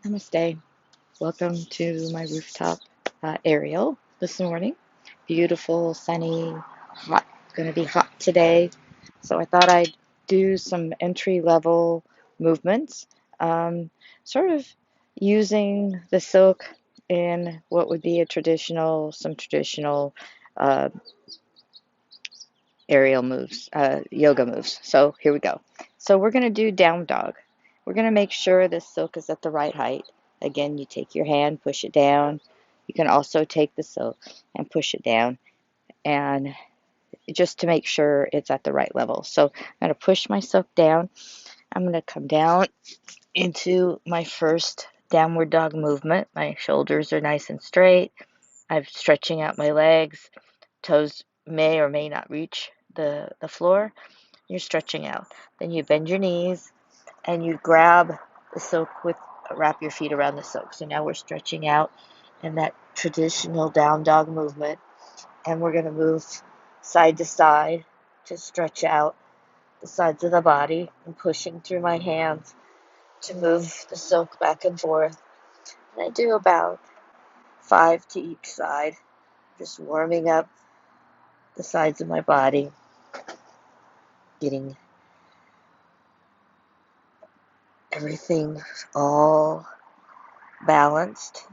Namaste. Welcome to my rooftop aerial this morning. Beautiful, sunny, hot. Going to be hot today. So I thought I'd do some entry level movements, um, sort of using the silk in what would be some traditional uh, aerial moves, yoga moves. So here we go. So we're going to do down dog. We're going to make sure the silk is at the right height. Again, you take your hand, push it down. You can also take the silk and push it down, and just to make sure it's at the right level. So I'm going to push my silk down. I'm going to come down into my first downward dog movement. My shoulders are nice and straight. I'm stretching out my legs. Toes may or may not reach the floor. You're stretching out. Then you bend your knees and you grab the silk wrap your feet around the silk. So now we're stretching out in that traditional down dog movement, and we're going to move side to side to stretch out the sides of the body and pushing through my hands to move the silk back and forth. And I do about 5 to each side, just warming up the sides of my body, getting everything all balanced.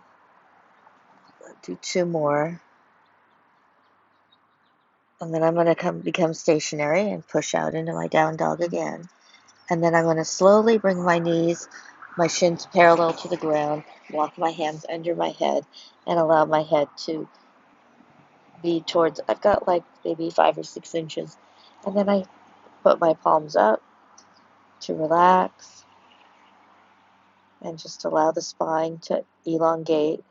Do 2 more. And then I'm going to become stationary and push out into my down dog again. And then I'm going to slowly bring my shins parallel to the ground, walk my hands under my head, and allow my head to be towards, I've got like maybe 5 or 6 inches. And then I put my palms up to relax and just allow the spine to elongate.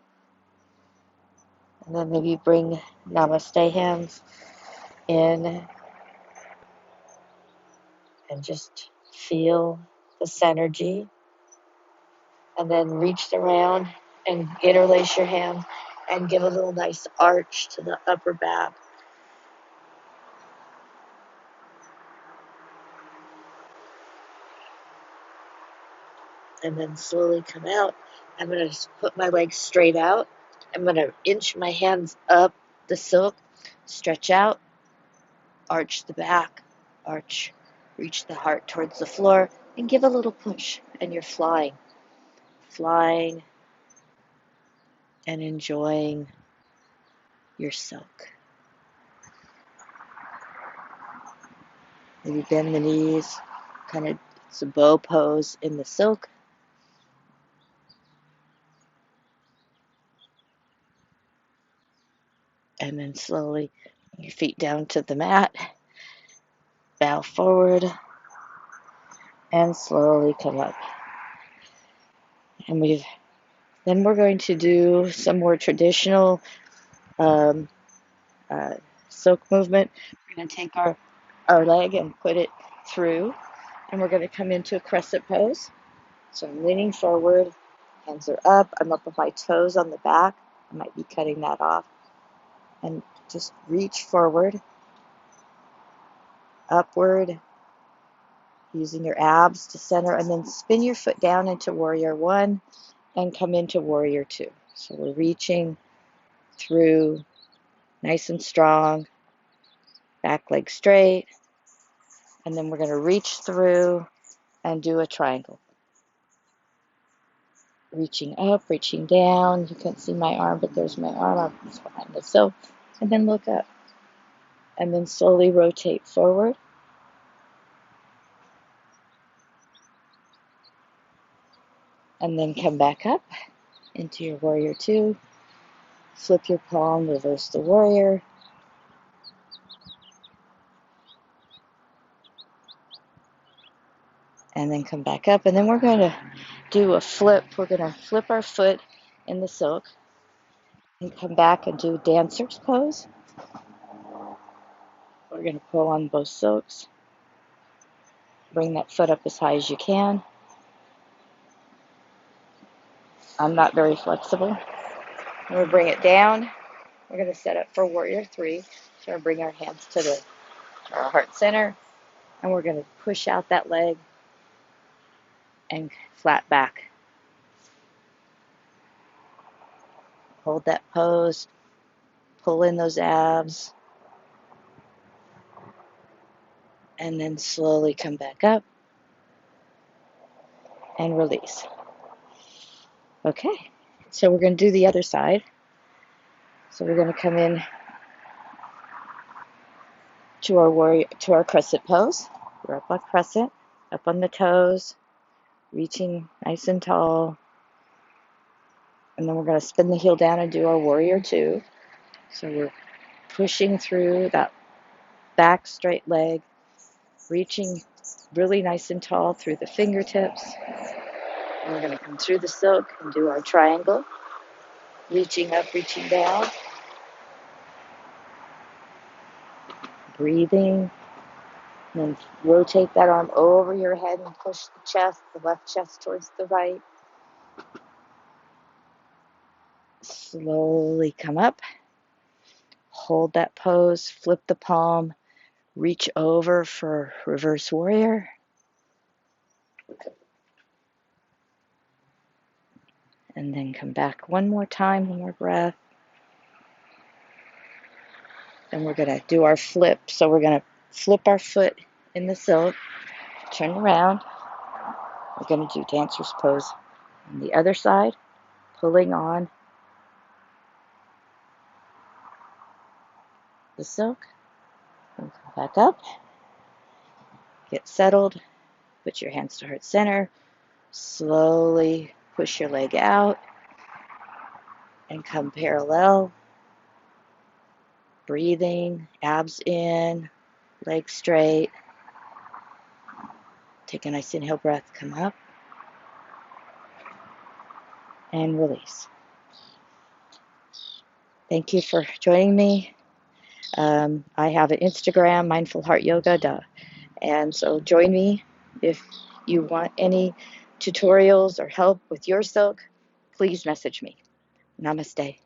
And then maybe bring namaste hands in and just feel this energy. And then reach around and interlace your hands and give a little nice arch to the upper back. And then slowly come out. I'm going to put my legs straight out. I'm going to inch my hands up the silk, stretch out, arch the back, arch, reach the heart towards the floor, and give a little push. And you're flying and enjoying your silk. Maybe bend the knees, kind of, it's a bow pose in the silk. And then slowly your feet down to the mat, bow forward, and slowly come up. And then we're going to do some more traditional um, uh, silk movement. We're going to take our leg and put it through, and we're going to come into a crescent pose. So I'm leaning forward, hands are up, I'm up with my toes on the back. I might be cutting that off. And just reach forward, upward, using your abs to center, and then spin your foot down into warrior 1 and come into warrior 2. So we're reaching through nice and strong, back leg straight, and then we're going to reach through and do a triangle. Reaching up, reaching down. You can't see my arm, but there's my arm behind the silk. And then look up. And then slowly rotate forward. And then come back up into your warrior 2. Flip your palm, reverse the warrior. And then come back up. And then we're going to do a flip. We're going to flip our foot in the silk and come back and do a dancer's pose. We're going to pull on both silks. Bring that foot up as high as you can. I'm not very flexible. And we'll bring it down. We're going to set up for warrior 3. So we're going to bring our hands to our heart center. And we're going to push out that leg and flat back. Hold that pose, pull in those abs, and then slowly come back up and release. Okay, so we're going to do the other side. So we're going to come in to our crescent pose. We're up on crescent, up on the toes, reaching nice and tall. And then we're going to spin the heel down and do our warrior two. So we're pushing through that back straight leg, reaching really nice and tall through the fingertips. And we're going to come through the silk and do our triangle, reaching up, reaching down, breathing. And then rotate that arm over your head and push the chest, the left chest towards the right. Slowly come up, hold that pose, flip the palm, reach over for reverse warrior. And then come back one more time, one more breath. Then we're going to do our flip. So we're going to flip our foot in the silk, turn around. We're going to do dancer's pose on the other side, pulling on the silk. And come back up, get settled, put your hands to heart center, slowly push your leg out and come parallel, breathing, abs in, legs straight. Take a nice inhale breath, come up and release. Thank you for joining me. I have an Instagram, Mindful Heart Yoga, and so join me if you want any tutorials or help with your silk. Please message me. Namaste.